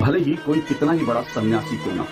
भले ही कोई कितना ही बड़ा सन्यासी क्यों ना हो,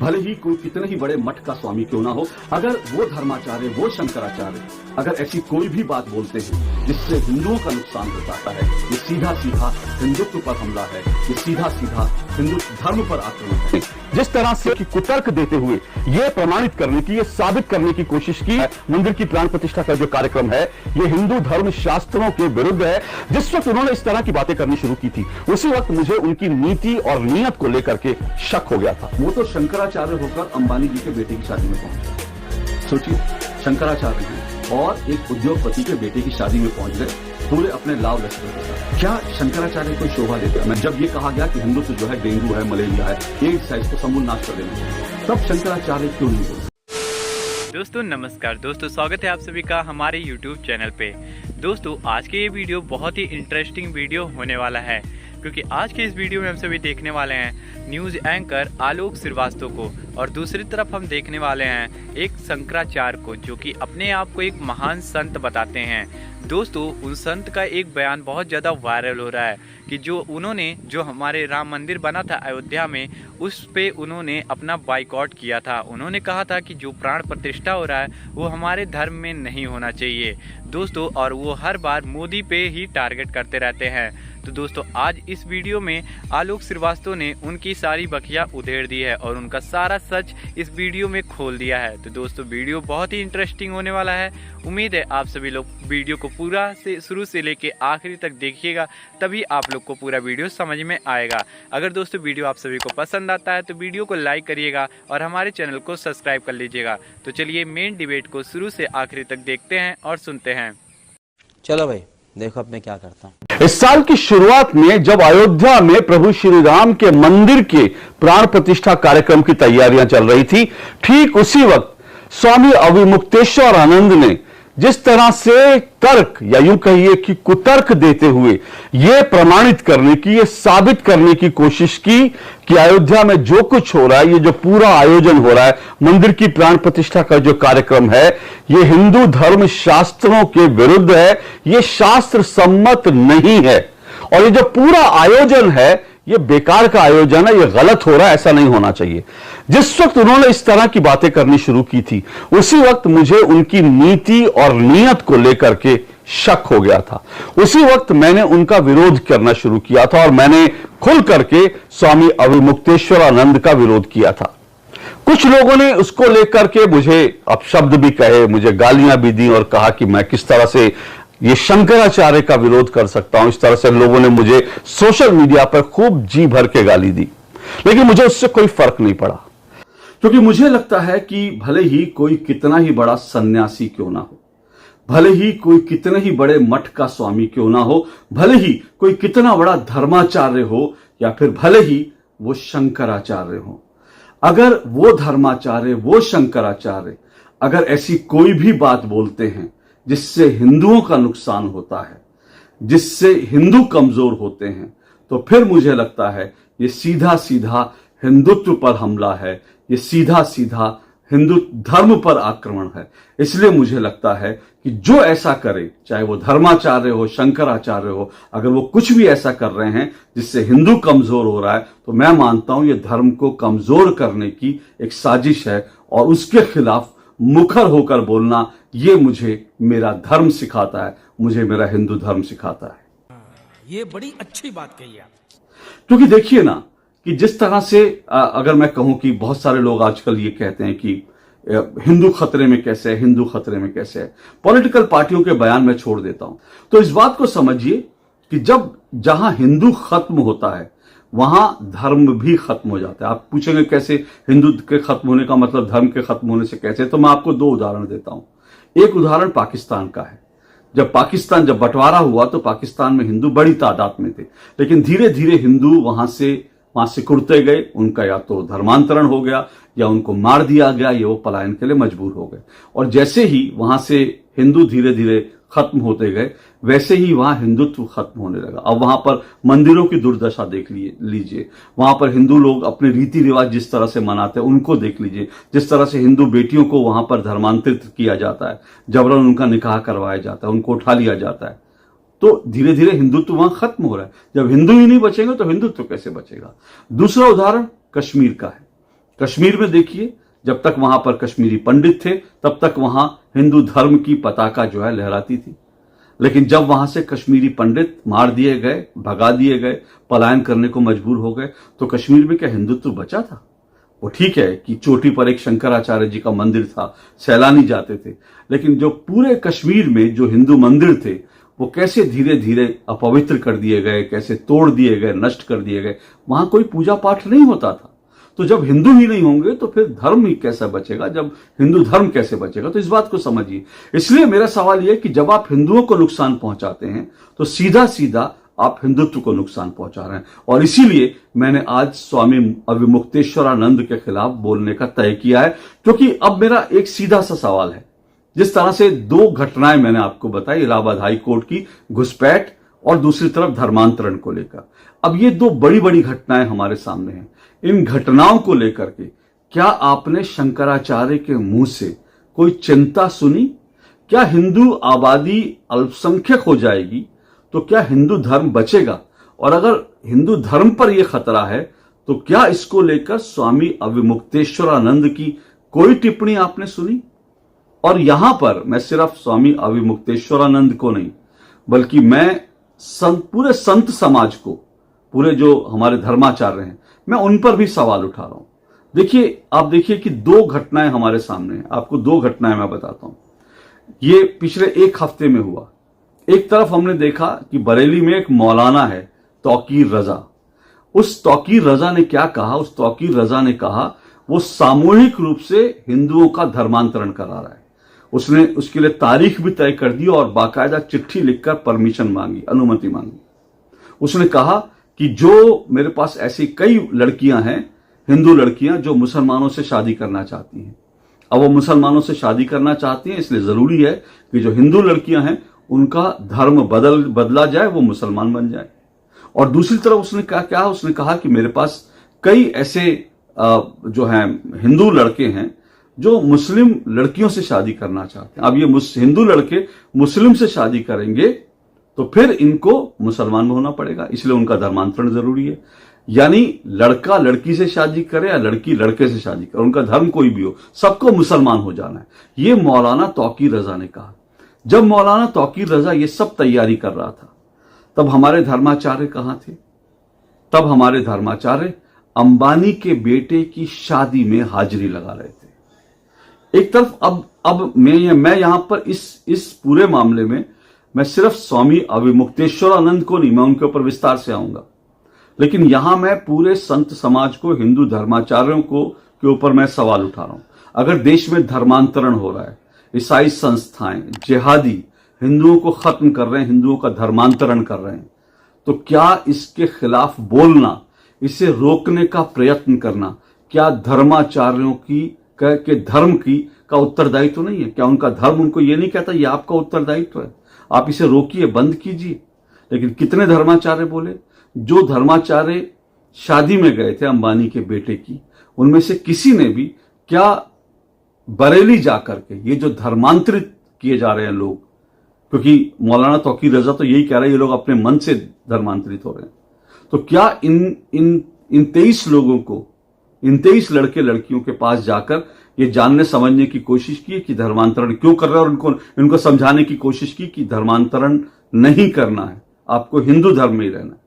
भले ही कोई कितने ही बड़े मठ का स्वामी क्यों ना हो, अगर वो धर्माचार्य, वो शंकराचार्य अगर ऐसी कोई भी बात बोलते हैं जिससे हिंदुओं का नुकसान होता है, ये सीधा सीधा हिंदुत्व पर हमला है, ये सीधा सीधा हिंदू धर्म पर आक्रमण है। जिस तरह से कि कुतर्क देते हुए ये प्रमाणित करने की, ये साबित करने की कोशिश की मंदिर की प्राण प्रतिष्ठा का जो कार्यक्रम है ये हिंदू धर्म शास्त्रों के विरुद्ध है। जिस वक्त उन्होंने इस तरह की बातें करनी शुरू की थी उसी वक्त मुझे उनकी नीति और नीयत को लेकर के शक हो गया था। वो तो शंकराचार्य होकर अंबानी जी के बेटे की शादी में पहुंचे। सोचिए, शंकराचार्य हैं और एक उद्योगपति के बेटे की शादी में पहुंच गए पूरे अपने लाव लश्कर के साथ। क्या शंकराचार्य को शोभा देता है? जब ये कहा गया कि हिंदुत्व जो है डेंगू है, मलेरिया है, एड्स है, इसको समूल नाश कर देना चाहिए, तब शंकराचार्य क्यों नहीं बोलते? दोस्तों नमस्कार दोस्तों, स्वागत है आप सभी का हमारे YouTube चैनल पे। दोस्तों आज के ये वीडियो बहुत ही इंटरेस्टिंग वीडियो होने वाला है, क्योंकि आज के इस वीडियो में हम सभी देखने वाले हैं न्यूज़ एंकर आलोक श्रीवास्तव को, और दूसरी तरफ हम देखने वाले हैं एक शंकराचार्य को जो कि अपने आप को एक महान संत बताते हैं। दोस्तों उन संत का एक बयान बहुत ज़्यादा वायरल हो रहा है कि जो हमारे राम मंदिर बना था अयोध्या में, उस पे उन्होंने अपना बाइकआउट किया था। उन्होंने कहा था कि जो प्राण प्रतिष्ठा हो रहा है वो हमारे धर्म में नहीं होना चाहिए दोस्तों, और वो हर बार मोदी पे ही टारगेट करते रहते हैं। तो दोस्तों आज इस वीडियो में आलोक श्रीवास्तव ने उनकी सारी बखिया उधेड़ दी है और उनका सारा सच इस वीडियो में खोल दिया है। तो दोस्तों वीडियो बहुत ही इंटरेस्टिंग होने वाला है। उम्मीद है आप सभी लोग वीडियो को पूरा से शुरू से लेके आखिरी तक देखिएगा, तभी आप लोग को पूरा वीडियो समझ में आएगा। अगर दोस्तों वीडियो आप सभी को पसंद आता है तो वीडियो को लाइक करिएगा और हमारे चैनल को सब्सक्राइब कर लीजिएगा। तो चलिए मेन डिबेट को शुरू से आखिरी तक देखते हैं और सुनते हैं। चलो भाई देखो अब मैं क्या करता हूँ। इस साल की शुरुआत में जब अयोध्या में प्रभु श्री राम के मंदिर के प्राण प्रतिष्ठा कार्यक्रम की तैयारियां चल रही थी, ठीक उसी वक्त स्वामी अविमुक्तेश्वर आनंद ने जिस तरह से तर्क या यूं कहिए कि कुतर्क देते हुए यह प्रमाणित करने की, यह साबित करने की कोशिश की कि अयोध्या में जो कुछ हो रहा है, ये जो पूरा आयोजन हो रहा है, मंदिर की प्राण प्रतिष्ठा का जो कार्यक्रम है, ये हिंदू धर्म शास्त्रों के विरुद्ध है, ये शास्त्र सम्मत नहीं है और ये जो पूरा आयोजन है ये बेकार का आयोजन है, ये गलत हो रहा है, ऐसा नहीं होना चाहिए। जिस वक्त उन्होंने इस तरह की बातें करनी शुरू की थी उसी वक्त मुझे उनकी नीति और नीयत को लेकर के शक हो गया था। उसी वक्त मैंने उनका विरोध करना शुरू किया था और मैंने खुल करके स्वामी अविमुक्तेश्वर आनंद का विरोध किया था। कुछ लोगों ने उसको लेकर के मुझे अपशब्द भी कहे, मुझे गालियां भी दी और कहा कि मैं किस तरह से ये शंकराचार्य का विरोध कर सकता हूं। इस तरह से लोगों ने मुझे सोशल मीडिया पर खूब जी भर के गाली दी, लेकिन मुझे उससे कोई फर्क नहीं पड़ा, क्योंकि मुझे लगता है कि भले ही कोई कितना ही बड़ा सन्यासी क्यों ना हो, भले ही कोई कितने ही बड़े मठ का स्वामी क्यों ना हो, भले ही कोई कितना बड़ा धर्माचार्य हो, या फिर भले ही वो शंकराचार्य हो, अगर वो धर्माचार्य, वो शंकराचार्य अगर ऐसी कोई भी बात बोलते हैं जिससे हिंदुओं का नुकसान होता है, जिससे हिंदू कमजोर होते हैं, तो फिर मुझे लगता है ये सीधा सीधा हिंदुत्व पर हमला है, ये सीधा सीधा हिंदू धर्म पर आक्रमण है। इसलिए मुझे लगता है कि जो ऐसा करे, चाहे वो धर्माचार्य हो, शंकराचार्य हो, अगर वो कुछ भी ऐसा कर रहे हैं जिससे हिंदू कमजोर हो रहा है, तो मैं मानता हूं ये धर्म को कमजोर करने की एक साजिश है और उसके खिलाफ मुखर होकर बोलना ये मुझे मेरा धर्म सिखाता है, मुझे मेरा हिंदू धर्म सिखाता है। ये बड़ी अच्छी बात कही आप। क्योंकि देखिए ना कि जिस तरह से अगर मैं कहूं कि बहुत सारे लोग आजकल ये कहते हैं कि हिंदू खतरे में कैसे है, हिंदू खतरे में कैसे है, पॉलिटिकल पार्टियों के बयान में छोड़ देता हूं। तो इस बात को समझिए कि जहां हिंदू खत्म होता है वहां धर्म भी खत्म हो जाता है। आप पूछेंगे कैसे, हिंदू के खत्म होने का मतलब धर्म के खत्म होने से कैसे, तो मैं आपको दो उदाहरण देता हूं। एक उदाहरण पाकिस्तान का है। जब बंटवारा हुआ तो पाकिस्तान में हिंदू बड़ी तादाद में थे, लेकिन धीरे धीरे हिंदू वहां से सिकुड़ते गए, उनका या तो धर्मांतरण हो गया या उनको मार दिया गया, या वो पलायन के लिए मजबूर हो गए। और जैसे ही वहां से हिंदू धीरे धीरे खत्म होते गए, वैसे ही वहां हिंदुत्व खत्म होने लगा। अब वहां पर मंदिरों की दुर्दशा देख लीजिए, वहां पर हिंदू लोग अपने रीति रिवाज जिस तरह से मनाते हैं उनको देख लीजिए, जिस तरह से हिंदू बेटियों को वहां पर धर्मांतरित किया जाता है, जबरन उनका निकाह करवाया जाता है, उनको उठा लिया जाता है। तो धीरे धीरे हिंदुत्व वहां खत्म हो रहा है। जब हिंदू ही नहीं बचेंगे तो हिंदुत्व कैसे बचेगा। दूसरा उदाहरण कश्मीर का है। कश्मीर में देखिए, जब तक वहां पर कश्मीरी पंडित थे तब तक वहां हिंदू धर्म की पताका जो है लहराती थी। लेकिन जब वहां से कश्मीरी पंडित मार दिए गए, भगा दिए गए, पलायन करने को मजबूर हो गए, तो कश्मीर में क्या हिंदुत्व बचा था? वो ठीक है कि चोटी पर एक शंकराचार्य जी का मंदिर था, सैलानी जाते थे, लेकिन जो पूरे कश्मीर में जो हिंदू मंदिर थे वो कैसे धीरे धीरे अपवित्र कर दिए गए, कैसे तोड़ दिए गए, नष्ट कर दिए गए। वहां कोई पूजा पाठ नहीं होता था। तो जब हिंदू ही नहीं होंगे तो फिर धर्म ही कैसा बचेगा, जब हिंदू धर्म कैसे बचेगा? तो इस बात को समझिए। इसलिए मेरा सवाल यह कि जब आप हिंदुओं को नुकसान पहुंचाते हैं तो सीधा सीधा आप हिंदुत्व को नुकसान पहुंचा रहे हैं। और इसीलिए मैंने आज स्वामी अविमुक्तेश्वरानंद के खिलाफ बोलने का तय किया है, क्योंकि अब मेरा एक सीधा सा सवाल है। जिस तरह से दो घटनाएं मैंने आपको बताई, इलाहाबाद हाई कोर्ट की घुसपैठ और दूसरी तरफ धर्मांतरण को लेकर, अब ये दो बड़ी बड़ी घटनाएं हमारे सामने हैं। इन घटनाओं को लेकर के क्या आपने शंकराचार्य के मुंह से कोई चिंता सुनी? क्या हिंदू आबादी अल्पसंख्यक हो जाएगी तो क्या हिंदू धर्म बचेगा? और अगर हिंदू धर्म पर यह खतरा है तो क्या इसको लेकर स्वामी अविमुक्तेश्वरानंद की कोई टिप्पणी आपने सुनी? और यहां पर मैं सिर्फ स्वामी अविमुक्तेश्वरानंद को नहीं, बल्कि मैं पूरे संत समाज को, पूरे जो हमारे धर्माचार्य हैं, मैं उन पर भी सवाल उठा रहा हूं। देखिए, आप देखिए कि दो घटनाएं हमारे सामने हैं। आपको दो घटनाएं मैं बताता हूं। ये पिछले एक हफ्ते में हुआ। एक तरफ हमने देखा कि बरेली में एक मौलाना है, तौकीर रजा। उस तौकीर रजा ने क्या कहा? उस तौकीर रजा ने कहा वो सामूहिक रूप से हिंदुओं का धर्मांतरण करा रहा है। उसने उसके लिए तारीख भी तय कर दी और बाकायदा चिट्ठी लिखकर परमिशन मांगी, अनुमति मांगी। उसने कहा कि जो मेरे पास ऐसी कई लड़कियां हैं, हिंदू लड़कियां, जो मुसलमानों से शादी करना चाहती हैं। अब वो मुसलमानों से शादी करना चाहती हैं, इसलिए जरूरी है कि जो हिंदू लड़कियां हैं उनका धर्म बदला जाए, वो मुसलमान बन जाए। और दूसरी तरफ उसने क्या उसने कहा कि मेरे पास कई ऐसे जो हैं हिंदू लड़के हैं जो मुस्लिम लड़कियों से शादी करना चाहते हैं। अब ये हिंदू लड़के मुस्लिम से शादी करेंगे तो फिर इनको मुसलमान होना पड़ेगा, इसलिए उनका धर्मांतरण जरूरी है। यानी लड़का लड़की से शादी करे या लड़की लड़के से शादी करे, उनका धर्म कोई भी हो, सबको मुसलमान हो जाना है। ये मौलाना तौकीर रजा ने कहा। जब मौलाना तौकीर रजा ये सब तैयारी कर रहा था, तब हमारे धर्माचार्य कहां थे? तब हमारे धर्माचार्य अंबानी के बेटे की शादी में हाजिरी लगा रहे थे। एक तरफ अब मैं यहां पर इस पूरे मामले में मैं सिर्फ स्वामी अविमुक्तेश्वरानंद को नहीं, मैं उनके ऊपर विस्तार से आऊंगा, लेकिन यहां मैं पूरे संत समाज को, हिंदू धर्माचार्यों को के ऊपर मैं सवाल उठा रहा हूं। अगर देश में धर्मांतरण हो रहा है, ईसाई संस्थाएं, जिहादी हिंदुओं को खत्म कर रहे हैं, हिंदुओं का धर्मांतरण कर रहे हैं, तो क्या इसके खिलाफ बोलना, इसे रोकने का प्रयत्न करना, क्या धर्माचार्यों के धर्म का उत्तरदायित्व नहीं है? क्या उनका धर्म उनको ये नहीं कहता ये आपका उत्तरदायित्व है, आप इसे रोकिए, बंद कीजिए? लेकिन कितने धर्माचार्य बोले? जो धर्माचार्य शादी में गए थे अंबानी के बेटे की, उनमें से किसी ने भी क्या बरेली जाकर के ये जो धर्मांतरित किए जा रहे हैं लोग, क्योंकि मौलाना तौकीर रजा तो यही कह रहे हैं ये लोग अपने मन से धर्मांतरित हो रहे हैं, तो क्या इन 23 लोगों को, इन 23 लड़के लड़कियों के पास जाकर ये जानने समझने की कोशिश की कि धर्मांतरण क्यों कर रहे हैं, और इनको समझाने की कोशिश की कि धर्मांतरण नहीं करना है, आपको हिंदू धर्म में ही रहना है?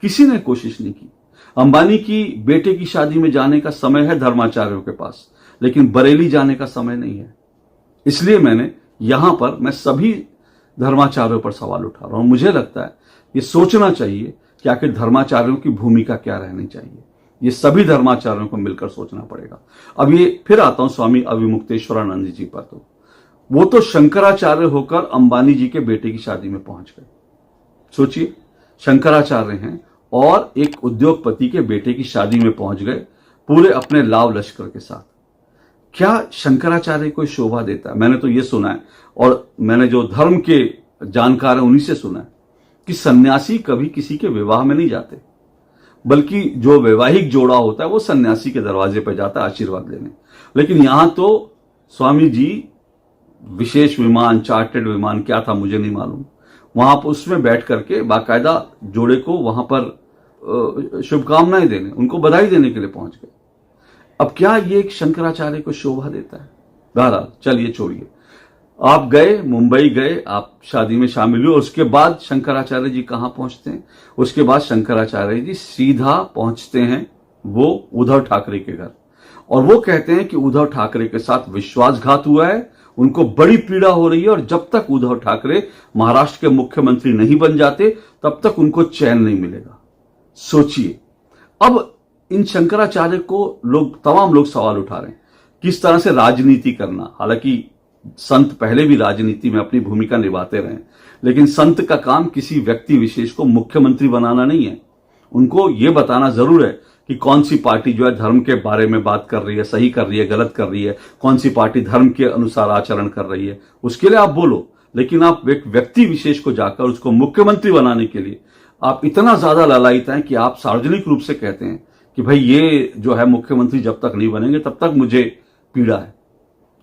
किसी ने कोशिश नहीं की। अंबानी की बेटे की शादी में जाने का समय है धर्माचार्यों के पास, लेकिन बरेली जाने का समय नहीं है। इसलिए मैं सभी धर्माचार्यों पर सवाल उठा रहा हूं। मुझे लगता है ये सोचना चाहिए कि आखिर धर्माचार्यों की भूमिका क्या रहनी चाहिए। ये सभी धर्माचार्यों को मिलकर सोचना पड़ेगा। अब ये फिर आता हूं स्वामी अविमुक्तेश्वरानंद जी पर। तो वो तो शंकराचार्य होकर अंबानी जी के बेटे की शादी में पहुंच गए। सोचिए, शंकराचार्य हैं और एक उद्योगपति के बेटे की शादी में पहुंच गए पूरे अपने लाव लश्कर के साथ। क्या शंकराचार्य को शोभा देता है? मैंने तो ये सुना है, और मैंने जो धर्म के जानकार हैं उन्हीं से सुना है कि सन्यासी कभी किसी के विवाह में नहीं जाते, बल्कि जो वैवाहिक जोड़ा होता है वो सन्यासी के दरवाजे पर जाता है आशीर्वाद लेने। लेकिन यहां तो स्वामी जी विशेष विमान, चार्टर्ड विमान क्या था मुझे नहीं मालूम, वहां पर उसमें बैठ करके बाकायदा जोड़े को वहां पर शुभकामनाएं देने, उनको बधाई देने के लिए पहुंच गए। अब क्या ये एक शंकराचार्य को शोभा देता है? बहरहाल चलिए छोड़िए, आप गए, मुंबई गए, आप शादी में शामिल हुए, उसके बाद शंकराचार्य जी कहां पहुंचते हैं? उसके बाद शंकराचार्य जी सीधा पहुंचते हैं वो उद्धव ठाकरे के घर, और वो कहते हैं कि उद्धव ठाकरे के साथ विश्वासघात हुआ है, उनको बड़ी पीड़ा हो रही है, और जब तक उद्धव ठाकरे महाराष्ट्र के मुख्यमंत्री नहीं बन जाते तब तक उनको चैन नहीं मिलेगा। सोचिए, अब इन शंकराचार्य को तमाम लोग सवाल उठा रहे हैं किस तरह से राजनीति करना। हालांकि संत पहले भी राजनीति में अपनी भूमिका निभाते रहे, लेकिन संत का काम किसी व्यक्ति विशेष को मुख्यमंत्री बनाना नहीं है। उनको यह बताना जरूर है कि कौन सी पार्टी जो है धर्म के बारे में बात कर रही है, सही कर रही है, गलत कर रही है, कौन सी पार्टी धर्म के अनुसार आचरण कर रही है, उसके लिए आप बोलो। लेकिन आप एक व्यक्ति विशेष को जाकर उसको मुख्यमंत्री बनाने के लिए आप इतना ज्यादा लालायित हैं कि आप सार्वजनिक रूप से कहते हैं कि भाई ये जो है मुख्यमंत्री जब तक नहीं बनेंगे तब तक मुझे पीड़ा है।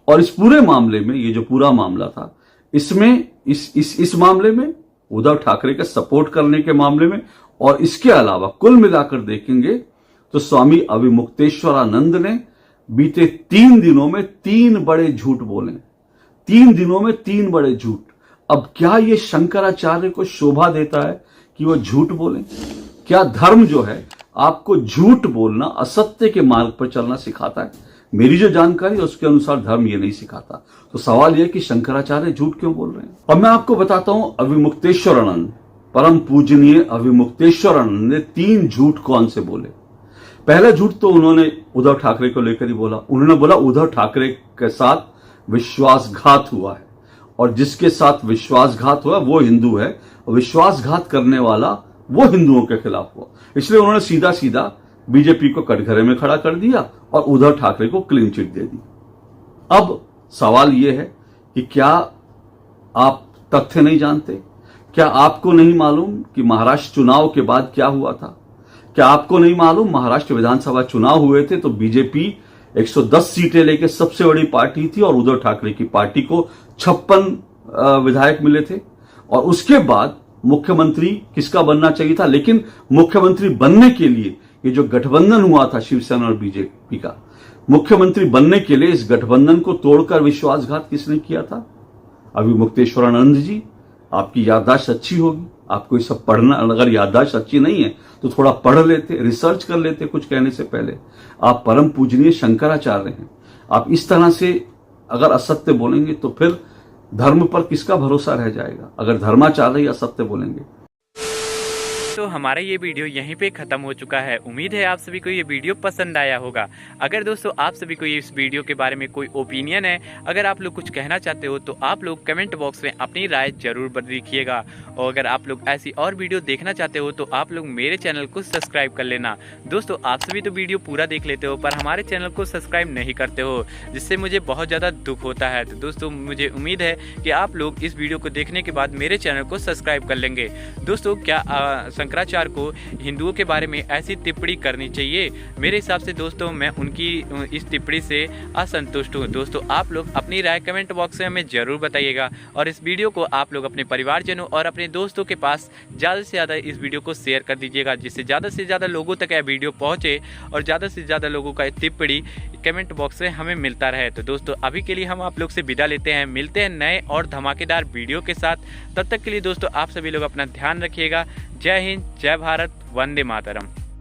और इस पूरे मामले में, ये जो पूरा मामला था, इसमें इस मामले में उद्धव ठाकरे का सपोर्ट करने के मामले में, और इसके अलावा कुल मिलाकर देखेंगे तो स्वामी अविमुक्तेश्वरानंद ने बीते 3 दिनों में 3 बड़े झूठ बोले। 3 दिनों में 3 बड़े झूठ। अब क्या ये शंकराचार्य को शोभा देता है कि वो झूठ बोले? क्या धर्म जो है आपको झूठ बोलना, असत्य के मार्ग पर चलना सिखाता है? मेरी जो जानकारी है उसके अनुसार धर्म ये नहीं सिखाता। तो सवाल यह कि शंकराचार्य झूठ क्यों बोल रहे हैं? अब मैं आपको बताता हूं, अविमुक्तेश्वरानंद, परम पूजनीय अविमुक्तेश्वरानंद ने 3 झूठ कौन से बोले। पहला झूठ तो उन्होंने उद्धव ठाकरे को लेकर ही बोला। उन्होंने बोला उद्धव ठाकरे के साथ विश्वासघात हुआ है, और जिसके साथ विश्वासघात हुआ वो हिंदू है, और विश्वासघात करने वाला वो हिंदुओं के खिलाफ हुआ। इसलिए उन्होंने सीधा सीधा बीजेपी को कटघरे में खड़ा कर दिया और उद्धव ठाकरे को क्लीन चिट दे दी। अब सवाल यह है कि क्या आप तथ्य नहीं जानते? क्या आपको नहीं मालूम कि महाराष्ट्र चुनाव के बाद क्या हुआ था? क्या आपको नहीं मालूम महाराष्ट्र विधानसभा चुनाव हुए थे तो बीजेपी 110 सीटें लेकर सबसे बड़ी पार्टी थी, और उद्धव ठाकरे की पार्टी को 56 विधायक मिले थे। और उसके बाद मुख्यमंत्री किसका बनना चाहिए था? लेकिन मुख्यमंत्री बनने के लिए ये जो गठबंधन हुआ था शिवसेना और बीजेपी का, मुख्यमंत्री बनने के लिए इस गठबंधन को तोड़कर विश्वासघात किसने किया था? अविमुक्तेश्वरानंद जी। आपकी याददाश्त अच्छी होगी, आपको ये सब पढ़ना, अगर याददाश्त अच्छी नहीं है तो थोड़ा पढ़ लेते, रिसर्च कर लेते कुछ कहने से पहले। आप परम पूजनीय शंकराचार्य हैं, आप इस तरह से अगर असत्य बोलेंगे तो फिर धर्म पर किसका भरोसा रह जाएगा? अगर धर्माचार्य ही असत्य बोलेंगे। तो हमारा ये वीडियो यहीं पे ख़त्म हो चुका है। उम्मीद है आप सभी को ये वीडियो पसंद आया होगा। अगर दोस्तों आप सभी को इस वीडियो के बारे में कोई ओपिनियन है, अगर आप लोग कुछ कहना चाहते हो तो आप लोग कमेंट बॉक्स में अपनी राय जरूर लिखिएगा। और अगर आप लोग ऐसी और वीडियो देखना चाहते हो तो आप लोग मेरे चैनल को सब्सक्राइब कर लेना। दोस्तों आप सभी तो वीडियो पूरा देख लेते हो पर हमारे चैनल को सब्सक्राइब नहीं करते हो, जिससे मुझे बहुत ज़्यादा दुख होता है। तो दोस्तों मुझे उम्मीद है कि आप लोग इस वीडियो को देखने के बाद मेरे चैनल को सब्सक्राइब कर लेंगे। दोस्तों क्या शंकराचार्य को हिंदुओं के बारे में ऐसी टिप्पणी करनी चाहिए? मेरे हिसाब से दोस्तों मैं उनकी इस टिप्पणी से असंतुष्ट हूँ। दोस्तों आप लोग अपनी राय कमेंट बॉक्स में हमें जरूर बताइएगा, और इस वीडियो को आप लोग अपने परिवारजनों और अपने दोस्तों के पास ज़्यादा से ज़्यादा इस वीडियो को शेयर कर दीजिएगा, जिससे ज़्यादा से ज़्यादा लोगों तक यह वीडियो पहुँचे और ज़्यादा से ज़्यादा लोगों का टिप्पणी कमेंट बॉक्स में हमें मिलता रहे। तो दोस्तों अभी के लिए हम आप लोग से विदा लेते हैं, मिलते हैं नए और धमाकेदार वीडियो के साथ। तब तक के लिए दोस्तों आप सभी लोग अपना ध्यान रखिएगा। जय हिंद, जय भारत, वंदे मातरम।